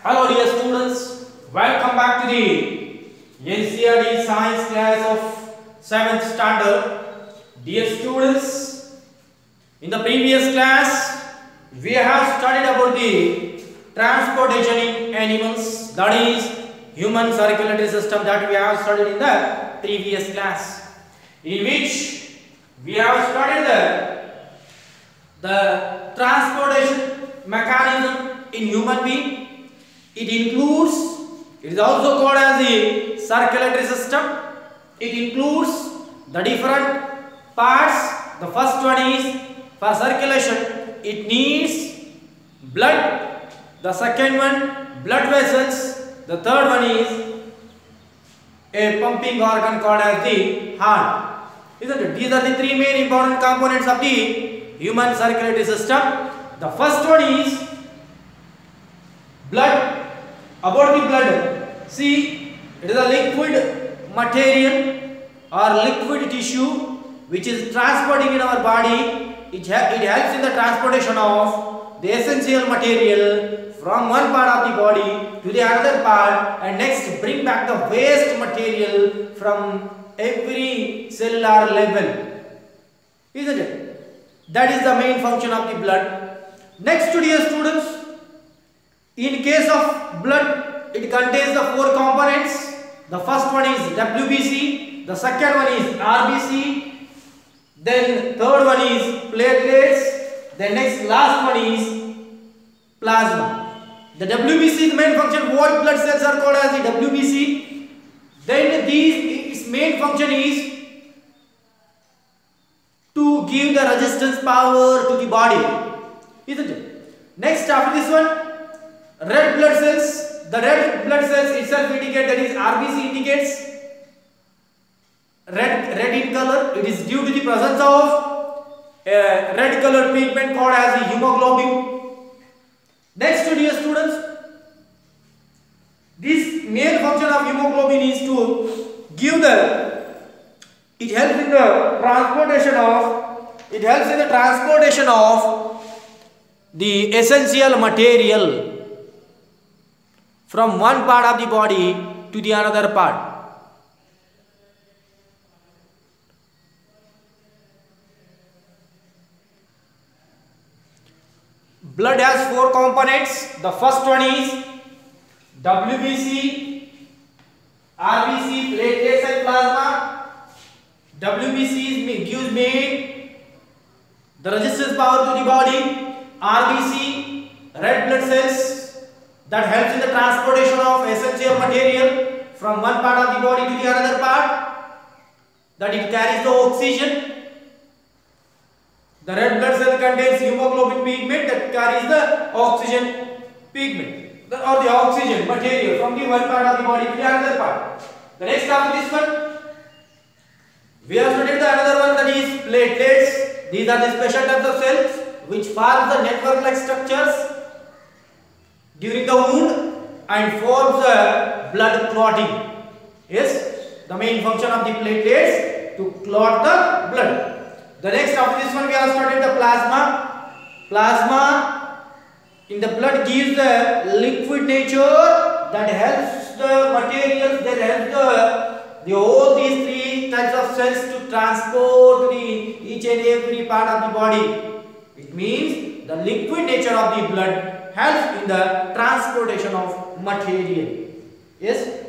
Hello dear students, welcome back to the NCERT science class of 7th standard. Dear students, in the previous class we have studied about the transportation in animals, that is human circulatory system, that we have studied in the previous class, in which we have studied the transportation mechanism in human being. It is also called as the circulatory system. It includes the different parts. The first one is, for circulation it needs blood. The second one, blood vessels. The third one is a pumping organ called as the heart. Isn't it? These are the three main important components of the human circulatory system. The first one is blood. About the blood, see, it is a liquid material or liquid tissue which is transporting in our body. It helps in the transportation of the essential material from one part of the body to the another part, and next bring back the waste material from every cellular level. Isn't it? That is the main function of the blood. Next, dear students, in case of blood, it contains the four components. The first one is WBC, the second one is RBC, then third one is platelets, then next last one is plasma. The WBC, the main function, white blood cells are called as the WBC. Then its main function is to give the resistance power to the body, isn't it? Next, after this one, red blood cells. The red blood cells itself indicate, that is RBC indicates red in color. It is due to the presence of a red colored pigment called as the hemoglobin. Next, dear students, this main function of hemoglobin is to give it helps in the transportation of the essential material from one part of the body to the another part. Blood has four components. The first one is WBC, RBC, platelets and plasma. WBC gives the resistance power to the body. RBC, red blood cells, that helps in the transportation of essential material from one part of the body to the another part, that it carries the oxygen. The red blood cell contains hemoglobin pigment that carries the oxygen pigment or the oxygen material from the one part of the body to the another part. The next after this one, we have studied the another one, that is platelets. These are the special types of cells which form the network-like structures during the wound and forms the blood clotting. Yes, the main function of the platelets to clot the blood. The next after this one, we have studied the plasma. Plasma in the blood gives the liquid nature that helps the materials, that helps all these three types of cells to transport each and every part of the body. It means the liquid nature of the blood helps in the transportation of material. Yes.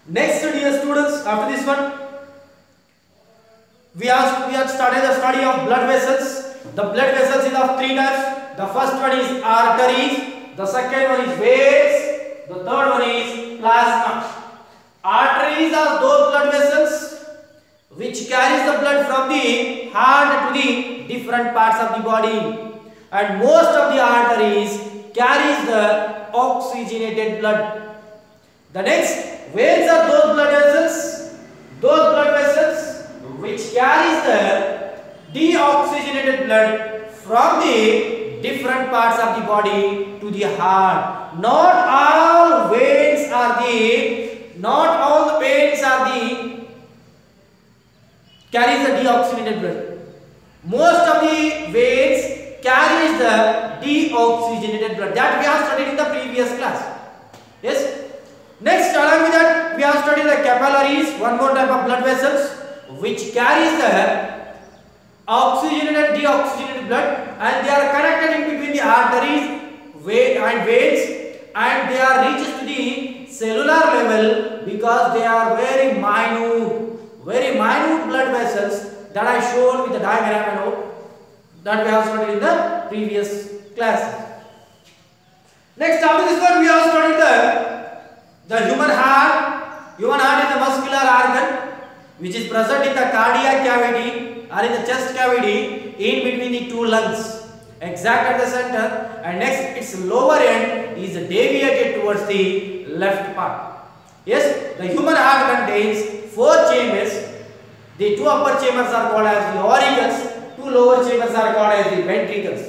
Next, dear students, after this one, we have started the study of blood vessels. The blood vessels is of three types. The first one is arteries. The second one is veins. The third one is plasma. Arteries are those blood vessels which carries the blood from the heart to the different parts of the body. And most of the arteries carries the oxygenated blood. The next, veins are those blood vessels which carries the deoxygenated blood from the different parts of the body to the heart. Not all the veins carries the deoxygenated blood. Most of the veins carries the deoxygenated blood. That we have studied in the previous class. Yes. Next, along with that, we have studied the capillaries, one more type of blood vessels, which carries the oxygenated and deoxygenated blood, and they are connected in between the arteries and veins, and they are reached to the cellular level because they are very minute blood vessels that are shown with the diagram and all that we have studied in the previous class. Next, after this one, we have studied the human heart. Human heart is a muscular organ which is present in the cardiac cavity or in the chest cavity in between the two lungs, exact at the center, and next its lower end is deviated towards the left part. Yes, the human heart contains 4 chambers. The 2 upper chambers are called as the auricles, 2 lower chambers are called as the ventricles.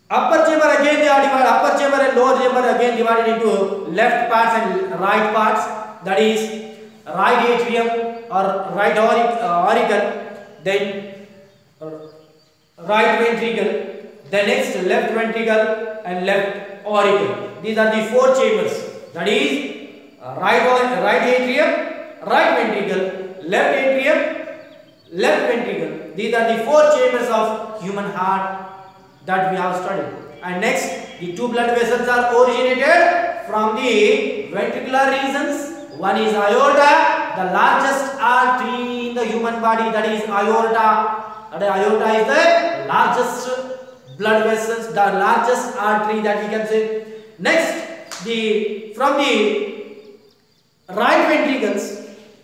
Upper chamber again they are divided, upper chamber and lower chamber again divided into left parts and right parts, that is right atrium or right auricle, then right ventricle, the next left ventricle and left auricle. These are the 4 chambers, that is right atrium, right ventricle, left atrium, left ventricle. These are the 4 chambers of human heart that we have studied. And next, the 2 blood vessels are originated from the ventricular regions. One is aorta, the largest artery in the human body, that is aorta. And the aorta is the largest blood vessels, the largest artery that we can say. Next, from the right ventricles,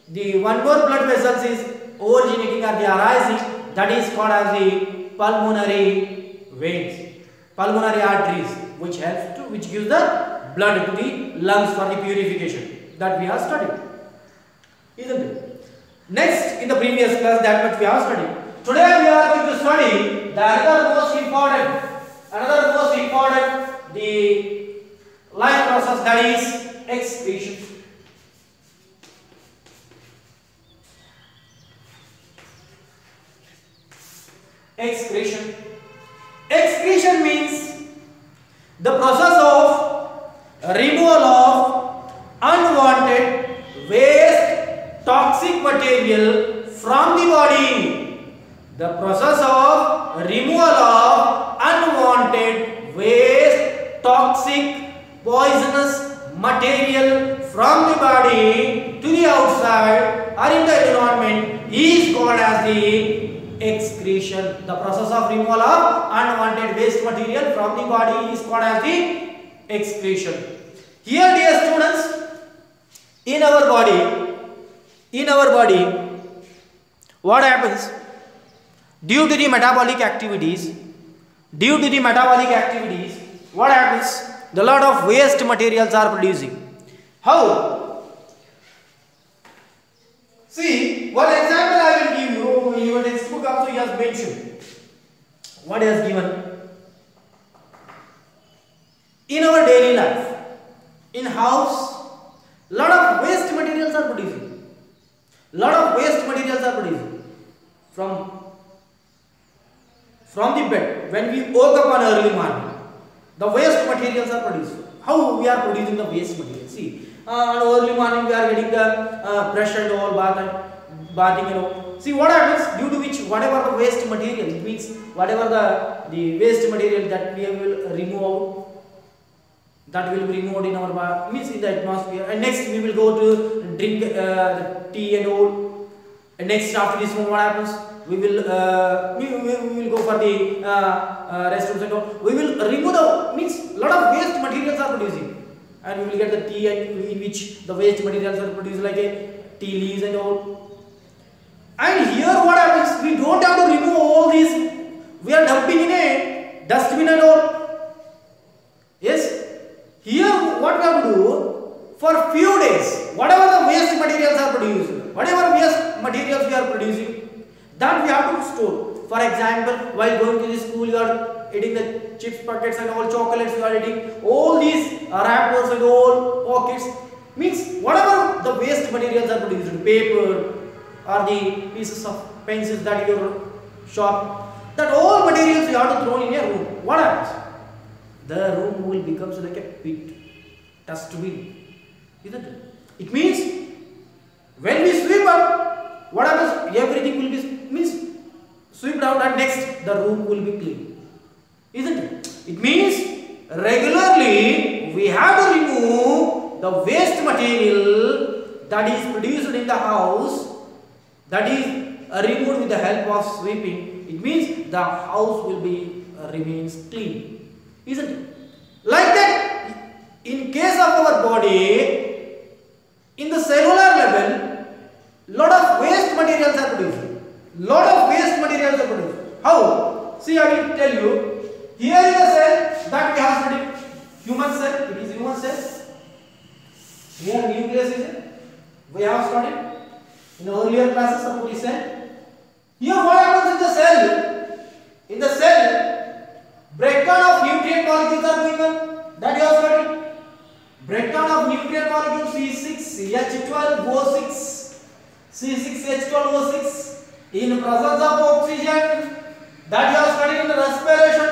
the one more blood vessels is originating or the arising, that is called as the pulmonary veins, pulmonary arteries, which gives the blood to the lungs for the purification, that we have studied, isn't it? Next, in the previous class, that much we have studied. Today we are going to study the another most important the life process, that is excretion. Excretion means the process of removal of unwanted waste, toxic material from the body. The process of removal of unwanted waste, toxic, poisonous material from the body to the outside or in the environment is called as the excretion. The process of removal of unwanted waste material from the body is called as the excretion. Here, dear students, in our body, what happens? Due to the metabolic activities, what happens? The lot of waste materials are producing. How? See, what example I will give you. In your textbook also he has mentioned. What he has given? In our daily life, in house, lot of waste materials are producing. From the bed, when we woke up on early morning, the waste materials are produced. How we are producing the waste materials? See, on early morning we are getting the brush and all, bathing and all. See what happens, due to which whatever the waste material, it means whatever the waste material that we will remove, that will be removed in our body, means in the atmosphere. And next we will go to drink the tea and all. And next after this one, what happens? We will go for the restrooms and all. We will remove the, means lot of waste materials are producing, and we will get the tea and in which the waste materials are produced like a tea leaves and all. And here what happens? We don't have to remove all these. We are dumping in a dustbin and all. Yes. Here what we have to do, for few days, whatever the waste materials are produced, whatever waste materials we are producing, that we have to store. For example, while going to the school, you are eating the chips packets and all, chocolates you are eating, all these wrappers and all pockets, means whatever the waste materials are produced, paper or the pieces of pencils that your shop, that all materials you have to throw in a room, what happens? The room will become like a pit, dustbin, isn't it? It means when we sweep up, what happens? Everything will be swept out, and next the room will be clean, isn't it? It means regularly we have to remove the waste material that is produced in the house, that is removed with the help of sweeping. It means the house will be remains clean, isn't it? Like that, in case of our body, in the cellular level, lot of waste materials are produced. Lot of waste materials are produced. How? See, I will tell you. Here is a cell that we have studied. Human cell. It is human cell. Here nucleus is it. We have studied in earlier classes about the cell. Here what happens in the cell? In the cell, breakdown of nutrient molecules are going on. That you have studied. Breakdown of nutrient molecules C6H12O6. C6H12O6 in presence of oxygen. That you have studied in the respiration.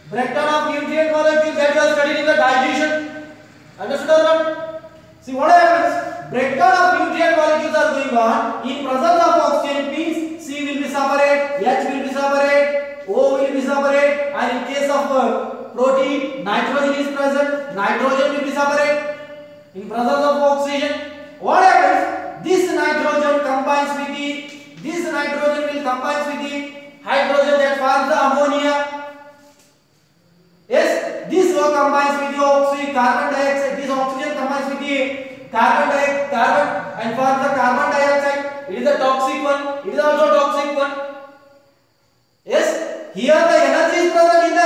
Breakdown of nutrient molecules that you have studied in the digestion. Understood or not? See what happens? Breakdown of nutrient molecules are going on. In presence of oxygen means C will be separate, H will be separate, O will be separate, and in case of protein, nitrogen is present, nitrogen will be separate. In presence of oxygen, what happens? This nitrogen combines with this nitrogen will combine with the hydrogen that forms the ammonia. Yes, this combines with the oxygen, carbon dioxide. This oxygen combines with the carbon and forms the carbon dioxide. It is a toxic one. It is also a toxic one. Yes, here the energy is present in the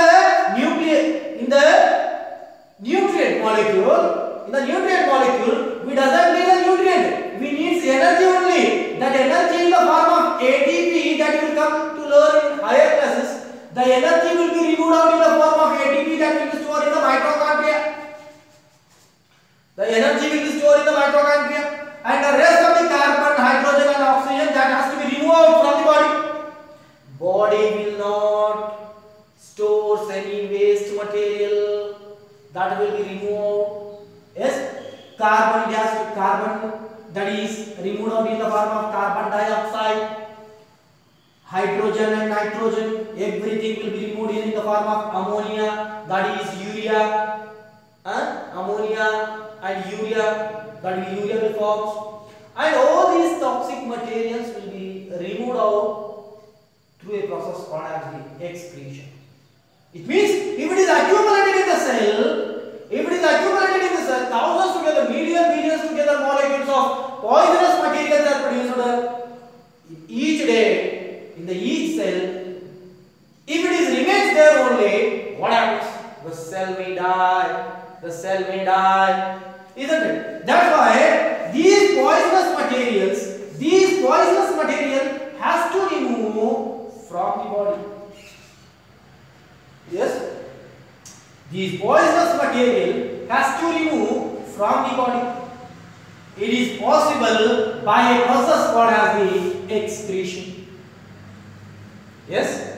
nutrient molecule. In the nutrient molecule, we doesn't need the nutrient. We need energy only. That energy in the form of ATP that will come to learn in higher classes. The energy will be removed out in the form of ATP that will be stored in the mitochondria. The energy will be stored in the mitochondria, and the rest of the carbon, hydrogen and oxygen that has to be removed out from the body. Body will not store any waste material that will be removed. Yes, carbon that is removed out in the form of carbon dioxide. Hydrogen and nitrogen, everything will be removed in the form of ammonia, that is urea. Ammonia and urea, that is urea will form. And all these toxic materials will be removed out through a process called as the excretion. It means if it is accumulated in the cell, thousands together, millions together molecules of poisonous materials are produced each day. In each cell, if it is remains there only, what happens? The cell may die, isn't it? That's why these poisonous material has to remove from the body. Yes, these poisonous material has to remove from the body. It is possible by a process called as the excretion. Yes,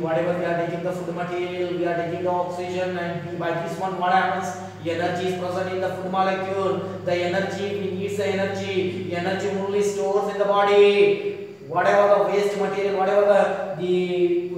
whatever we are taking the food material, we are taking the oxygen, and by this one what happens? Energy is present in the food molecule. The energy, we need the energy. Energy only stores in the body. Whatever the waste material, whatever the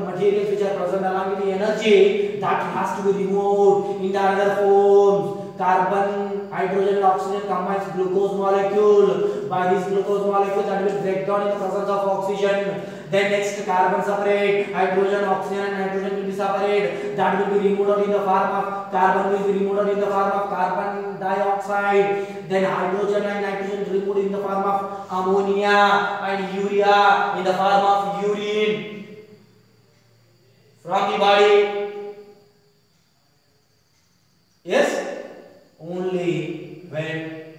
materials which are present along with the energy, that has to be removed in the other forms. Carbon, hydrogen and oxygen combines glucose molecule. By this glucose molecule that will break down in the presence of oxygen. Then next carbon separate, hydrogen, oxygen and nitrogen will be separate. That will be removed in the form of carbon will be removed in the form of carbon dioxide. Then hydrogen and nitrogen removed in the form of ammonia and urea in the form of urine from the body. Yes, only when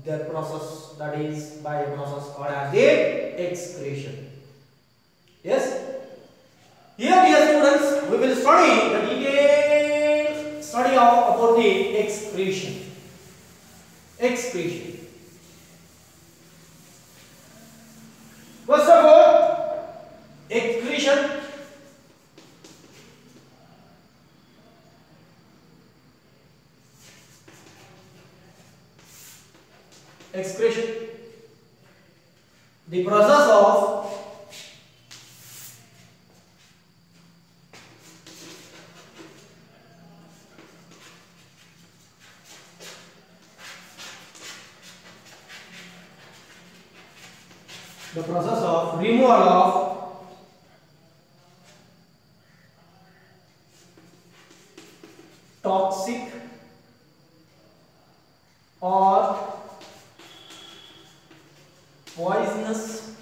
the process, that is by a process called as the excretion. Yes, here dear students, we will study the detailed study about the excretion. First of all, excretion. The process of removal of toxic or poisonous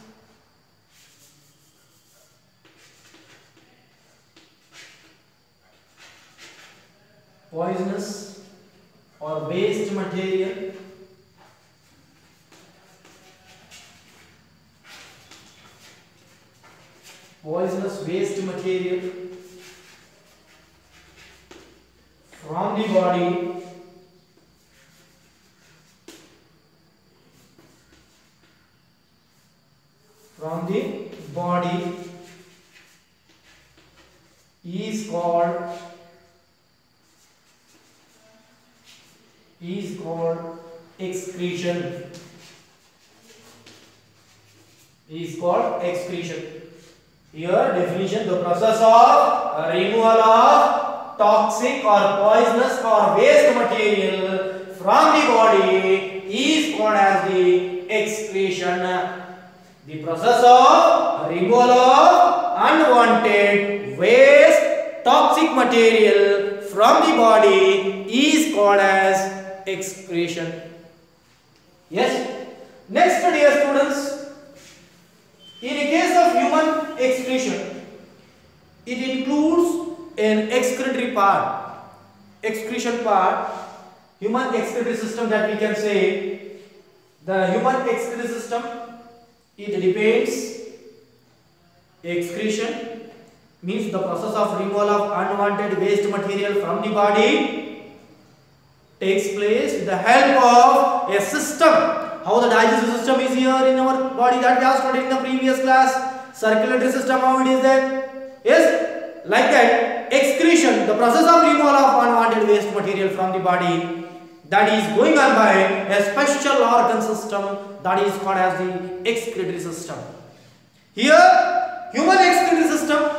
or waste material from the body is called excretion. Here definition: the process of removal of toxic or poisonous or waste material from the body is called as the excretion. The process of removal of unwanted waste toxic material from the body is called as excretion. Yes. Next, dear students, in a case of human excretion, it includes an excretory part, excretion part, human excretory system that we can say. The human excretory system, it depends. Excretion means the process of removal of unwanted waste material from the body takes place with the help of a system. How the digestive system is here in our body, that we have studied in the previous class. Circulatory system, how it is there? Yes, like that. Excretion, the process of removal of unwanted waste material from the body, that is going on by a special organ system that is called as the excretory system. Here, human excretory system,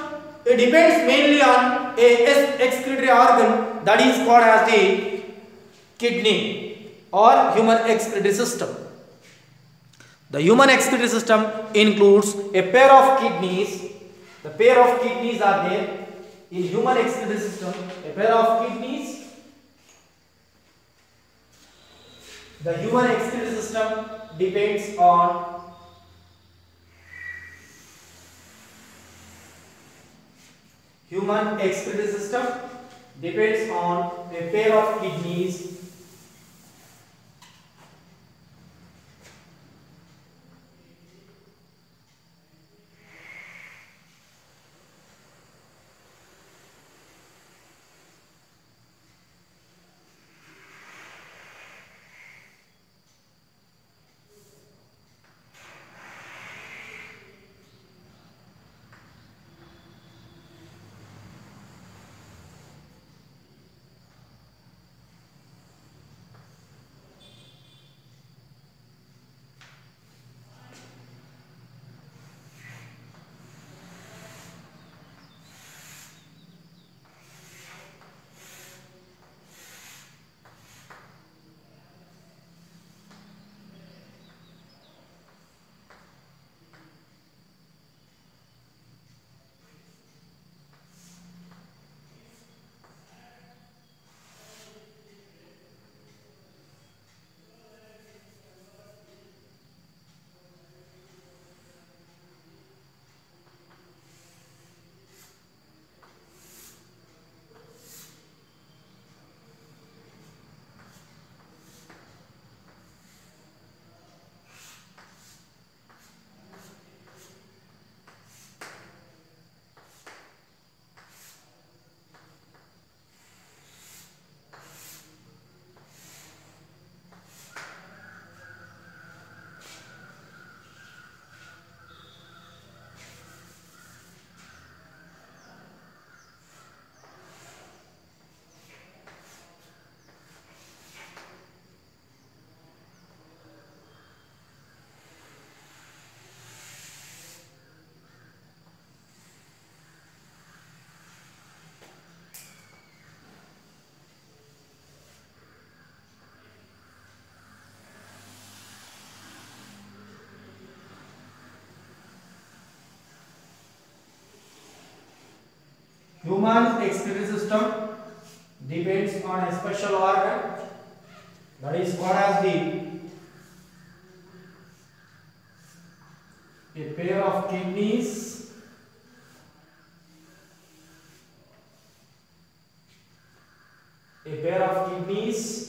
it depends mainly on a excretory organ that is called as the kidney or human excretory system. The human excretory system includes a pair of kidneys. The pair of kidneys are there in human excretory system. A pair of kidneys. The human excretory system depends on a pair of kidneys. Human excretory system depends on a special organ that is called as a pair of kidneys, a pair of kidneys,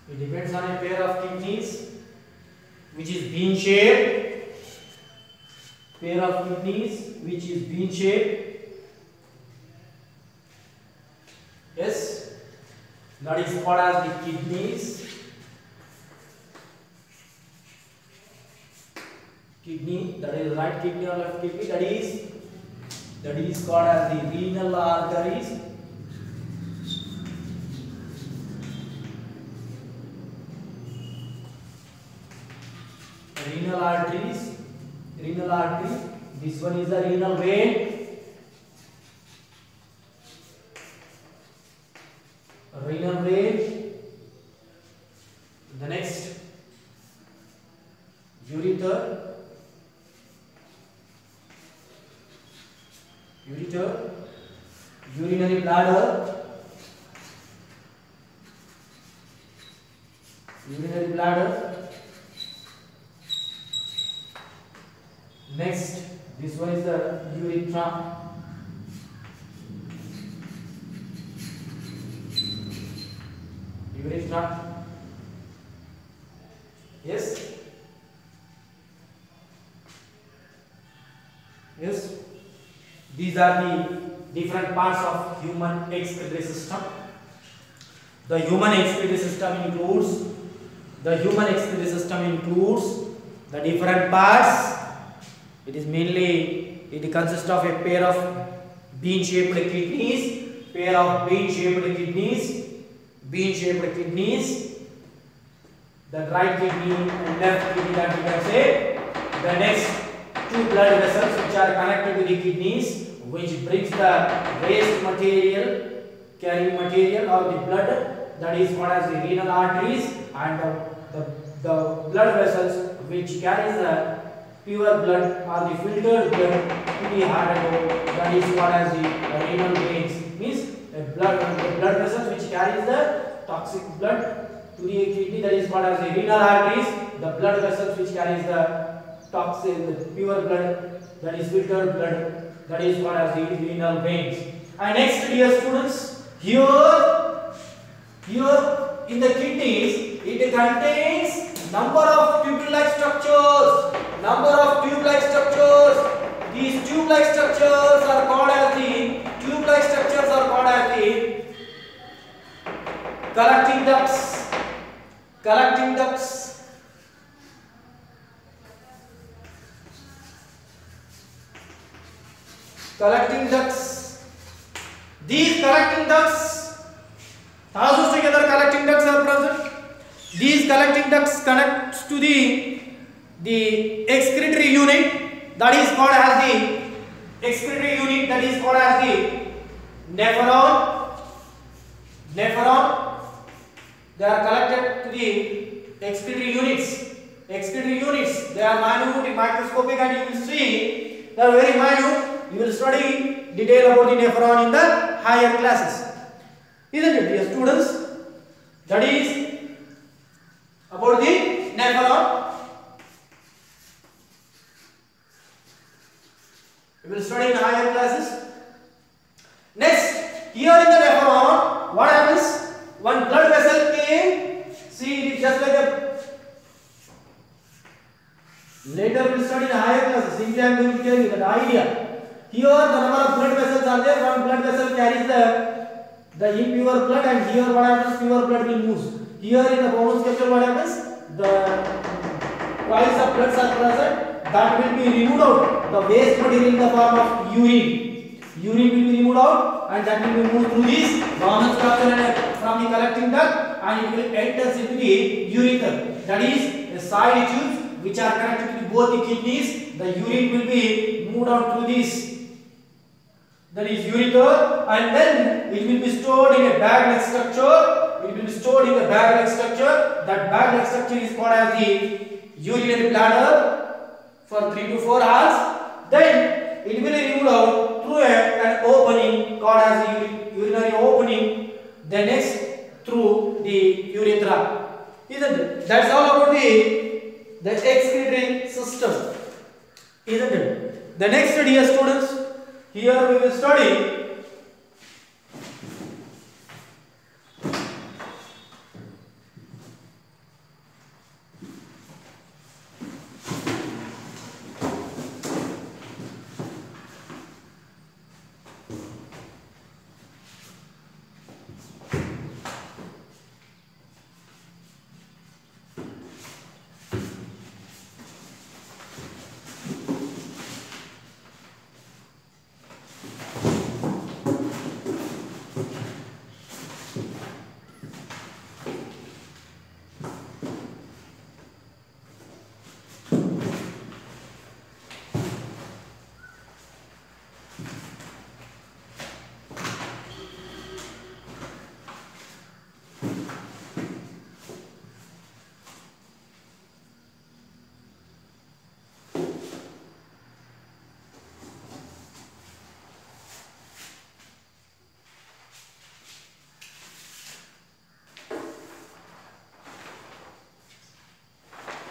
it depends on a pair of kidneys which is bean shaped, pair of kidneys which is bean shaped, yes, that is called as the kidneys, kidney, that is right kidney or left kidney, that is called as the renal arteries. Renal arteries, renal artery. This one is the renal vein, renal vein. The next, ureter, ureter, urinary bladder, urinary bladder. Next, this one is the urethra, urethra, yes, yes, these are the different parts of human excretory system. The human excretory system includes the different parts. It consists of a pair of bean-shaped kidneys, the right kidney and left kidney that we can say. The next, two blood vessels which are connected to the kidneys, which brings the waste material, carrying material or the blood, that is called as the renal arteries, and the blood vessels which carries the pure blood or the filtered blood to the heart and home, that is called as the renal veins. Means the blood vessels which carries the toxic blood to the kidney, that is called as the renal arteries. The blood vessels which carries the toxic, the pure blood, that is filtered blood, that is called as the renal veins. And next, dear students, here in the kidneys, it contains number of tube-like structures. These tube-like structures are called as the collecting ducts. These collecting ducts, thousands together collecting ducts are present. These collecting ducts connect to the excretory unit, that is called as the nephron. They are connected to the excretory units. They are minute, microscopic, and you will see they are very minute. You will study detail about the nephron in the higher classes, isn't it, dear students? That is about the nephron. We will study in higher classes. Next, here in the nephron, what happens? One blood vessel came. See, it is just like a. Later we will study in higher classes. Simply I am going to tell you that idea. Here the number of blood vessels are there. One blood vessel carries the impure blood, and here what happens? Pure blood will move. Here in the bonus capsule, what happens? The coils of blood are present. That will be removed out. The waste material in the form of urine. Urine will be removed out, and that will be moved through this bonus capsule from the collecting duct, and it will enter into the urethra. That is the side tubes which are connected to both the kidneys. The urine will be moved out through this that is ureter, and then it will be stored in a bag-like structure. It will be stored in the bag-like structure. That bag-like structure is called as the urinary bladder for 3 to 4 hours. Then it will be removed out through an opening called as the urinary opening. Then next through the urethra. Isn't it? That's all about the excretory system. Isn't it? The next study, students. Here we will study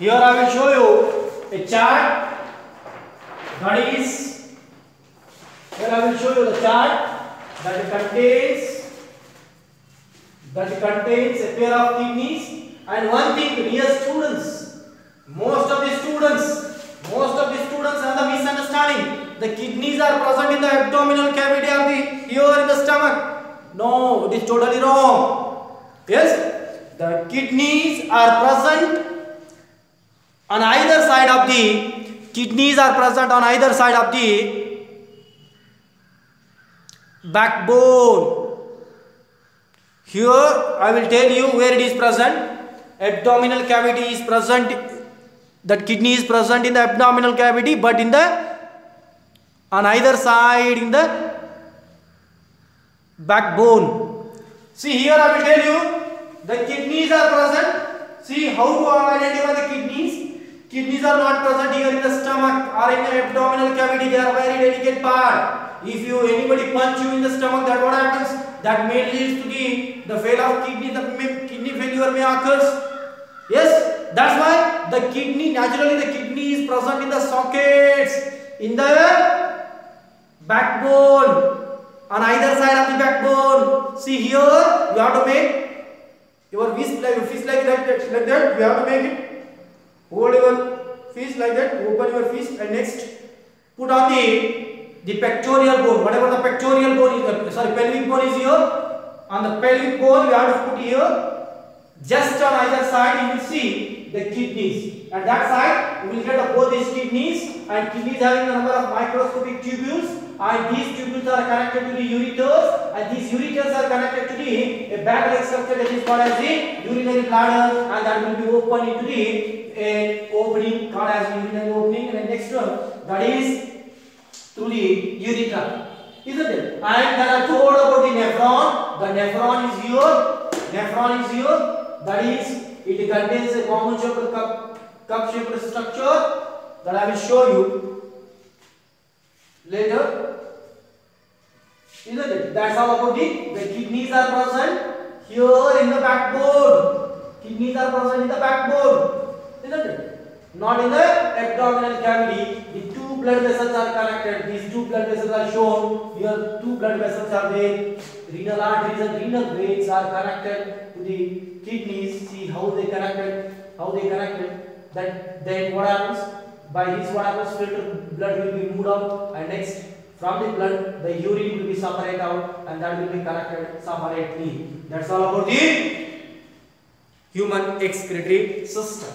here I will show you a chart that is, here I will show you the chart that contains a pair of kidneys. And one thing, dear students, most of the students have the misunderstanding. The kidneys are present in the abdominal cavity of the here in the stomach. No, it is totally wrong. Yes, the kidneys are present on either side of the backbone. Here I will tell you where it is present. Abdominal cavity is present. That kidney is present in the abdominal cavity, but on either side in the backbone. See, here I will tell you the kidneys are present. See how to identify the kidneys. Kidneys are not present here in the stomach or in the abdominal cavity. They are very delicate part. If anybody punch you in the stomach, that what happens? That may lead to the failure of kidney. The kidney failure may occur. Yes, that's why the kidney, naturally the kidney is present in the sockets, in the backbone, on either side of the backbone. See here, you have to make your fist like that. You have to make it. Hold your fist like that. Open your fist and next put on the pectoral bone. Whatever the pectoral bone is, pelvic bone is here. On the pelvic bone, you have to put here. Just on either side, you will see the kidneys. At that side, you will get both these kidneys, and kidneys having a number of microscopic tubules, and these tubules are connected to the ureters, and these ureters are connected to a bag-like structure that is called as the urinary bladder, and that will be open into the opening called as urinary opening, and the next one that is through the urethra, isn't it? And then I told about the nephron. The nephron is here. That is, it contains a common shaped cup-shaped structure that I will show you later. Isn't it? That's all about it. The kidneys are present here in the backbone. Kidneys are present in the backbone. Isn't it? Not in the abdominal cavity. The two blood vessels are connected. These two blood vessels are shown. Here two blood vessels are there. Renal arteries and renal veins are connected to the kidneys. See how they connected. Then what happens? By this what happens? Filtered blood will be moved out, and next from the blood the urine will be separated out, and that will be connected separately. That's all about the human excretory system.